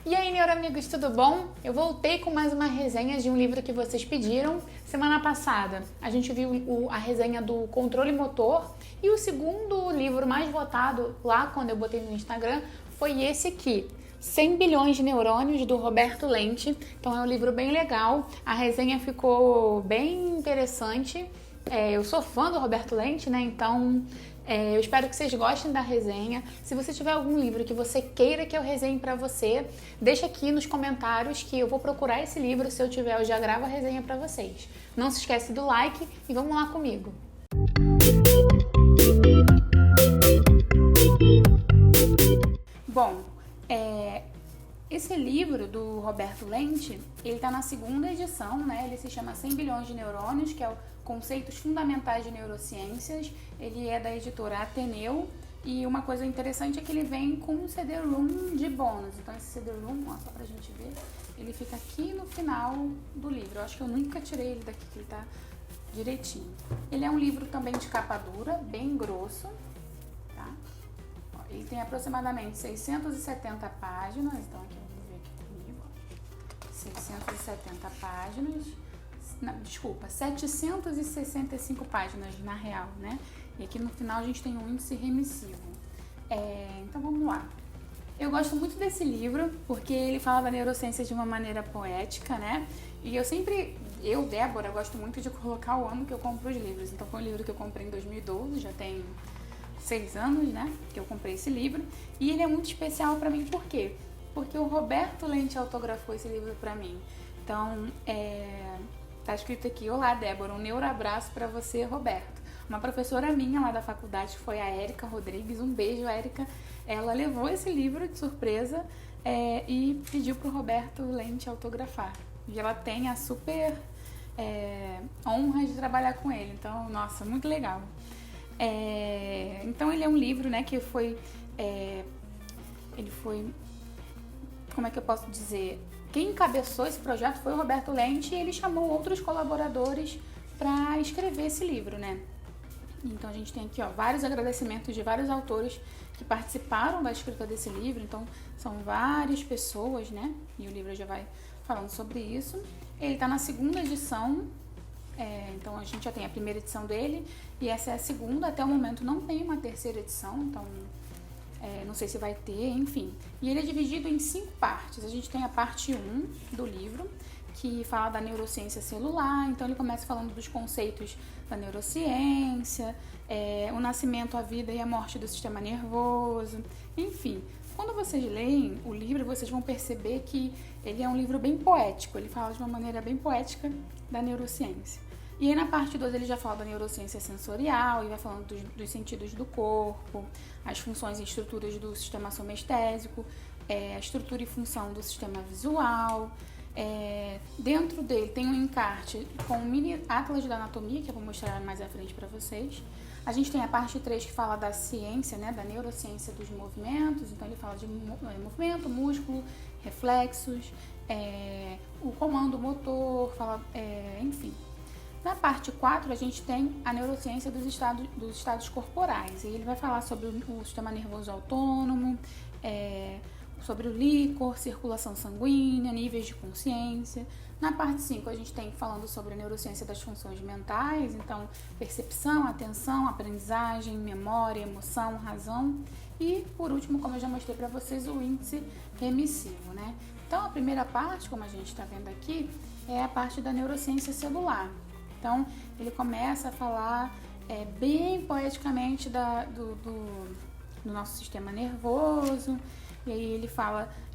E aí, neuroamigos, tudo bom? Eu voltei com mais uma resenha de um livro que vocês pediram. Semana passada a gente viu a resenha do Controle Motor e o segundo livro mais votado lá quando eu botei no Instagram foi esse aqui, 100 bilhões de neurônios, do Roberto Lente. Então é um livro bem legal, a resenha ficou bem interessante. Eu sou fã do Roberto Lente, né? Então eu espero que vocês gostem da resenha. Se você tiver algum livro que você queira que eu resenhe pra você, deixa aqui nos comentários que eu vou procurar esse livro. Se eu tiver, eu já gravo a resenha pra vocês. Não se esquece do like e vamos lá comigo. Bom, esse livro do Roberto Lente, ele tá na segunda edição, né? Ele se chama 100 bilhões de neurônios, que é o Conceitos Fundamentais de Neurociências. Ele é da editora Ateneu e uma coisa interessante é que ele vem com um CD-ROM de bônus. Então esse CD-ROM, só pra gente ver, ele fica aqui no final do livro. Eu acho que eu nunca tirei ele daqui, que ele tá direitinho. Ele é um livro também de capa dura, bem grosso, tá? Ele tem aproximadamente 670 páginas, então aqui vamos ver aqui comigo, 670 páginas. Não, desculpa, 765 páginas na real, né? E aqui no final a gente tem um índice remissivo. Então vamos lá. Eu gosto muito desse livro porque ele fala da neurociência de uma maneira poética, né? E eu, Débora, gosto muito de colocar o ano que eu compro os livros. Então foi um livro que eu comprei em 2012, já tem 6 anos, né? Que eu comprei esse livro. E ele é muito especial pra mim, por quê? Porque o Roberto Lente autografou esse livro pra mim. Então, tá escrito aqui: olá, Débora, um neuroabraço pra você, Roberto. Uma professora minha lá da faculdade, que foi a Érica Rodrigues, um beijo, Érica. Ela levou esse livro de surpresa e pediu pro Roberto Lente autografar. E ela tem a super honra de trabalhar com ele. Então, nossa, muito legal. Então ele é um livro, né, que foi, como é que eu posso dizer? Quem encabeçou esse projeto foi o Roberto Lente e ele chamou outros colaboradores para escrever esse livro, né? Então a gente tem aqui, vários agradecimentos de vários autores que participaram da escrita desse livro. Então são várias pessoas, né? E o livro já vai falando sobre isso. Ele está na segunda edição. Então a gente já tem a primeira edição dele e essa é a segunda. Até o momento não tem uma terceira edição, então não sei se vai ter, enfim. E ele é dividido em 5 partes. A gente tem a parte 1 do livro, que fala da neurociência celular. Então ele começa falando dos conceitos da neurociência, o nascimento, a vida e a morte do sistema nervoso, enfim. Quando vocês leem o livro, vocês vão perceber que ele é um livro bem poético. Ele fala de uma maneira bem poética da neurociência. E aí na parte 2 ele já fala da neurociência sensorial e vai falando dos sentidos do corpo, as funções e estruturas do sistema somestésico, a estrutura e função do sistema visual. Dentro dele tem um encarte com um mini atlas da anatomia, que eu vou mostrar mais à frente para vocês. A gente tem a parte 3 que fala da ciência, né, da neurociência dos movimentos. Então ele fala de movimento, músculo, reflexos, o comando motor, enfim. Na parte 4 a gente tem a neurociência dos estados corporais. E ele vai falar sobre o sistema nervoso autônomo, sobre o líquor, circulação sanguínea, níveis de consciência. Na parte 5 a gente tem falando sobre a neurociência das funções mentais, então percepção, atenção, aprendizagem, memória, emoção, razão. E por último, como eu já mostrei para vocês, o índice remissivo, né? Então a primeira parte, como a gente está vendo aqui, é a parte da neurociência celular. Então ele começa a falar bem poeticamente do nosso sistema nervoso. E aí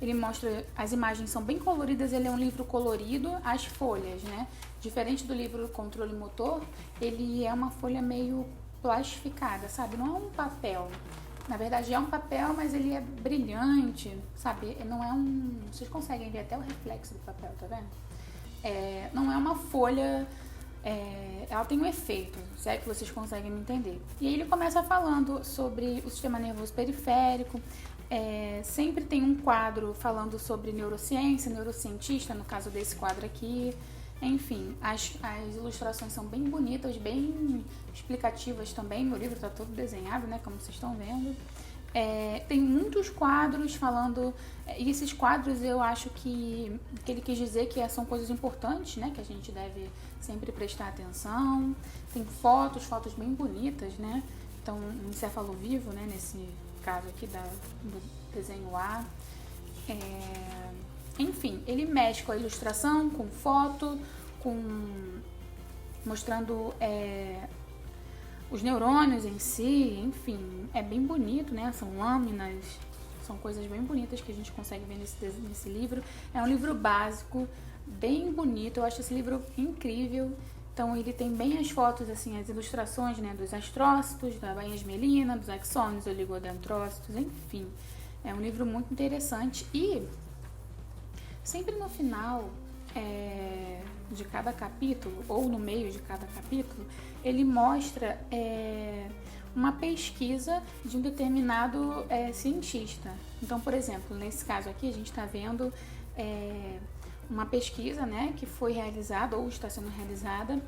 ele mostra, as imagens são bem coloridas, ele é um livro colorido, as folhas, né? Diferente do livro Controle Motor, ele é uma folha meio plastificada, sabe? Não é um papel. Na verdade é um papel, mas ele é brilhante, sabe? Não é vocês conseguem ver até o reflexo do papel, tá vendo? Não é uma folha... ela tem um efeito, se é que vocês conseguem me entender. E aí ele começa falando sobre o sistema nervoso periférico. Sempre tem um quadro falando sobre neurociência, neurocientista, no caso desse quadro aqui. Enfim, as ilustrações são bem bonitas, bem explicativas também. Meu livro está todo desenhado, né, como vocês estão vendo. Tem muitos quadros falando, e esses quadros eu acho que ele quis dizer que são coisas importantes, né, que a gente deve sempre prestar atenção. Tem fotos bem bonitas, né, então um encéfalo vivo, né, nesse caso aqui do desenho A. Enfim, ele mexe com a ilustração, com foto, mostrando os neurônios em si, enfim, é bem bonito, né? São lâminas, são coisas bem bonitas que a gente consegue ver nesse livro. É um livro básico, bem bonito, eu acho esse livro incrível. Então ele tem bem as fotos, assim, as ilustrações, né, dos astrócitos, da bainha esmelina, dos axônios, oligodendrócitos, enfim. É um livro muito interessante e sempre no final de cada capítulo, ou no meio de cada capítulo, ele mostra uma pesquisa de um determinado cientista. Então, por exemplo, nesse caso aqui, a gente está vendo uma pesquisa, né, que foi realizada ou está sendo realizada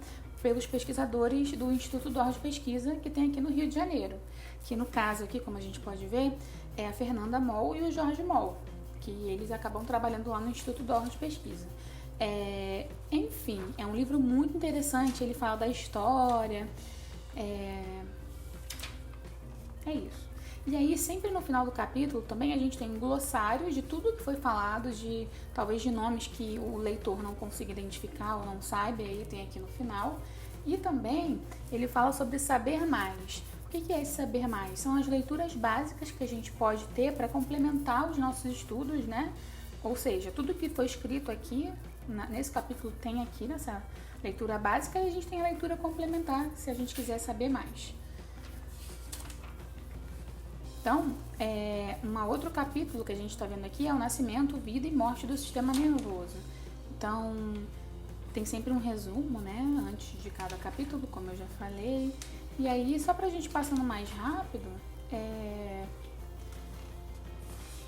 pelos pesquisadores do Instituto D'Or de Pesquisa, que tem aqui no Rio de Janeiro. Que no caso aqui, como a gente pode ver, é a Fernanda Moll e o Jorge Moll, que eles acabam trabalhando lá no Instituto D'Or de Pesquisa. Enfim, é um livro muito interessante, ele fala da história, é isso. E aí, sempre no final do capítulo, também a gente tem um glossário de tudo que foi falado, talvez de nomes que o leitor não consiga identificar ou não saiba, e aí tem aqui no final. E também ele fala sobre saber mais. O que é esse saber mais? São as leituras básicas que a gente pode ter para complementar os nossos estudos, né? Ou seja, tudo que foi escrito aqui, nesse capítulo tem aqui nessa leitura básica, e a gente tem a leitura complementar, se a gente quiser saber mais. Então, um outro capítulo que a gente está vendo aqui é o nascimento, vida e morte do sistema nervoso. Então, tem sempre um resumo, né, antes de cada capítulo, como eu já falei. E aí, só pra gente passando mais rápido,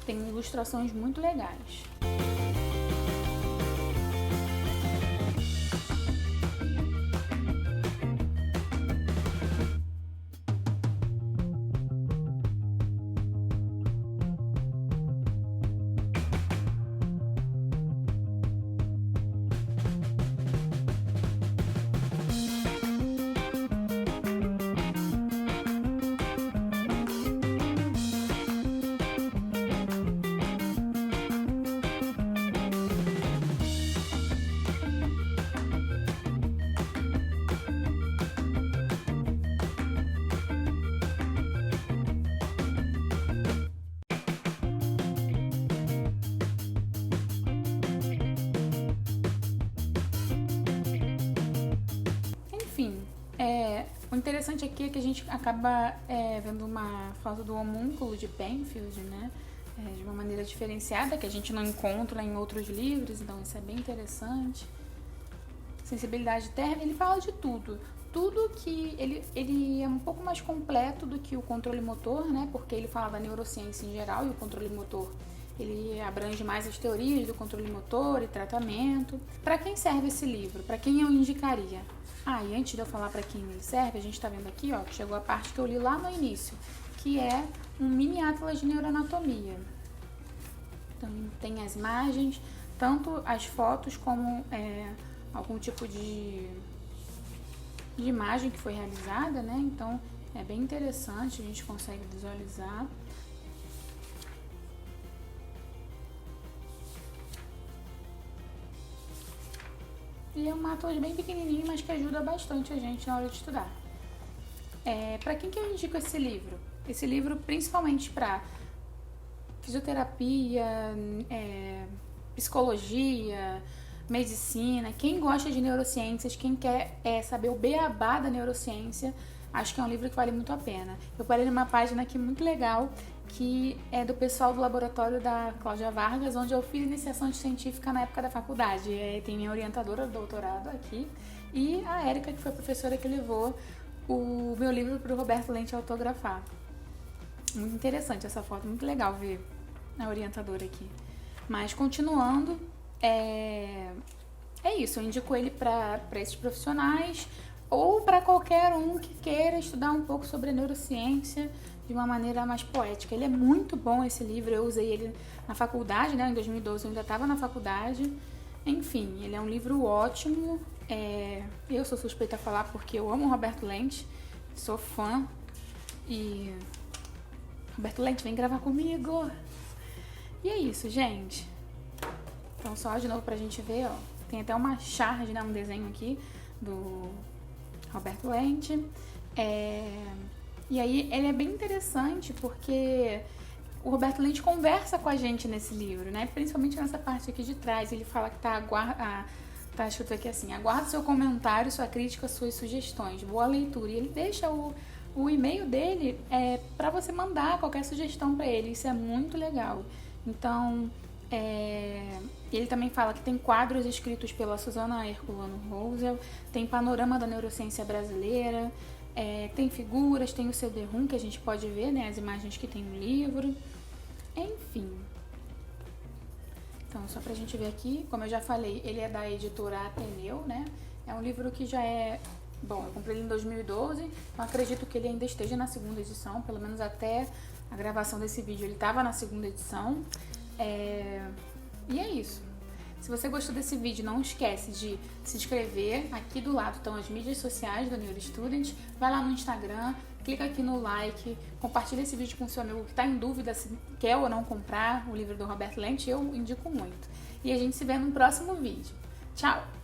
tem ilustrações muito legais. Enfim, o interessante aqui é que a gente acaba vendo uma foto do homúnculo de Penfield, né? De uma maneira diferenciada, que a gente não encontra em outros livros, então isso é bem interessante. Sensibilidade térmica, ele fala de tudo. Tudo que ele é um pouco mais completo do que o controle motor, né? Porque ele fala da neurociência em geral e o controle motor ele abrange mais as teorias do controle motor e tratamento. Para quem serve esse livro? Para quem eu indicaria? E antes de eu falar para quem ele serve, a gente está vendo aqui, ó, que chegou a parte que eu li lá no início, que é um mini atlas de neuroanatomia. Então, tem as imagens, tanto as fotos como algum tipo de imagem que foi realizada, né? Então, é bem interessante, a gente consegue visualizar. E é um atlas bem pequenininho, mas que ajuda bastante a gente na hora de estudar. Para quem que eu indico esse livro? Esse livro principalmente para fisioterapia, psicologia, medicina, quem gosta de neurociências, quem quer saber o beabá da neurociência, acho que é um livro que vale muito a pena. Eu parei numa página aqui muito legal, que é do pessoal do laboratório da Cláudia Vargas, onde eu fiz iniciação científica na época da faculdade. Tem minha orientadora do doutorado aqui e a Érica, que foi a professora que levou o meu livro para o Roberto Lente autografar. Muito interessante essa foto, muito legal ver a orientadora aqui. Mas continuando, é isso, eu indico ele para esses profissionais ou para qualquer um que queira estudar um pouco sobre a neurociência, de uma maneira mais poética. Ele é muito bom, esse livro, eu usei ele na faculdade, né? Em 2012 eu ainda estava na faculdade. Enfim, ele é um livro ótimo. Eu sou suspeita a falar porque eu amo o Roberto Lente, sou fã. E Roberto Lente, vem gravar comigo! E é isso, gente. Então, só de novo pra gente ver, ó. Tem até uma charge, né? Um desenho aqui do Roberto Lente. E aí, ele é bem interessante porque o Roberto Lente conversa com a gente nesse livro, né? Principalmente nessa parte aqui de trás. Ele fala que tá escrito aqui assim: aguardo seu comentário, sua crítica, suas sugestões. Boa leitura. E ele deixa o e-mail dele para você mandar qualquer sugestão para ele. Isso é muito legal. Então, ele também fala que tem quadros escritos pela Susana Herculano Rosel, tem panorama da neurociência brasileira, tem figuras, tem o CD-ROM que a gente pode ver, né, as imagens que tem no livro, enfim. Então, só pra gente ver aqui, como eu já falei, ele é da editora Ateneu, né, é um livro que já bom, eu comprei ele em 2012, então acredito que ele ainda esteja na segunda edição, pelo menos até a gravação desse vídeo ele estava na segunda edição. E é isso. Se você gostou desse vídeo, não esquece de se inscrever. Aqui do lado estão as mídias sociais do NeuroStudent. Vai lá no Instagram, clica aqui no like, compartilha esse vídeo com seu amigo que está em dúvida se quer ou não comprar o livro do Roberto Lente. Eu indico muito. E a gente se vê no próximo vídeo. Tchau!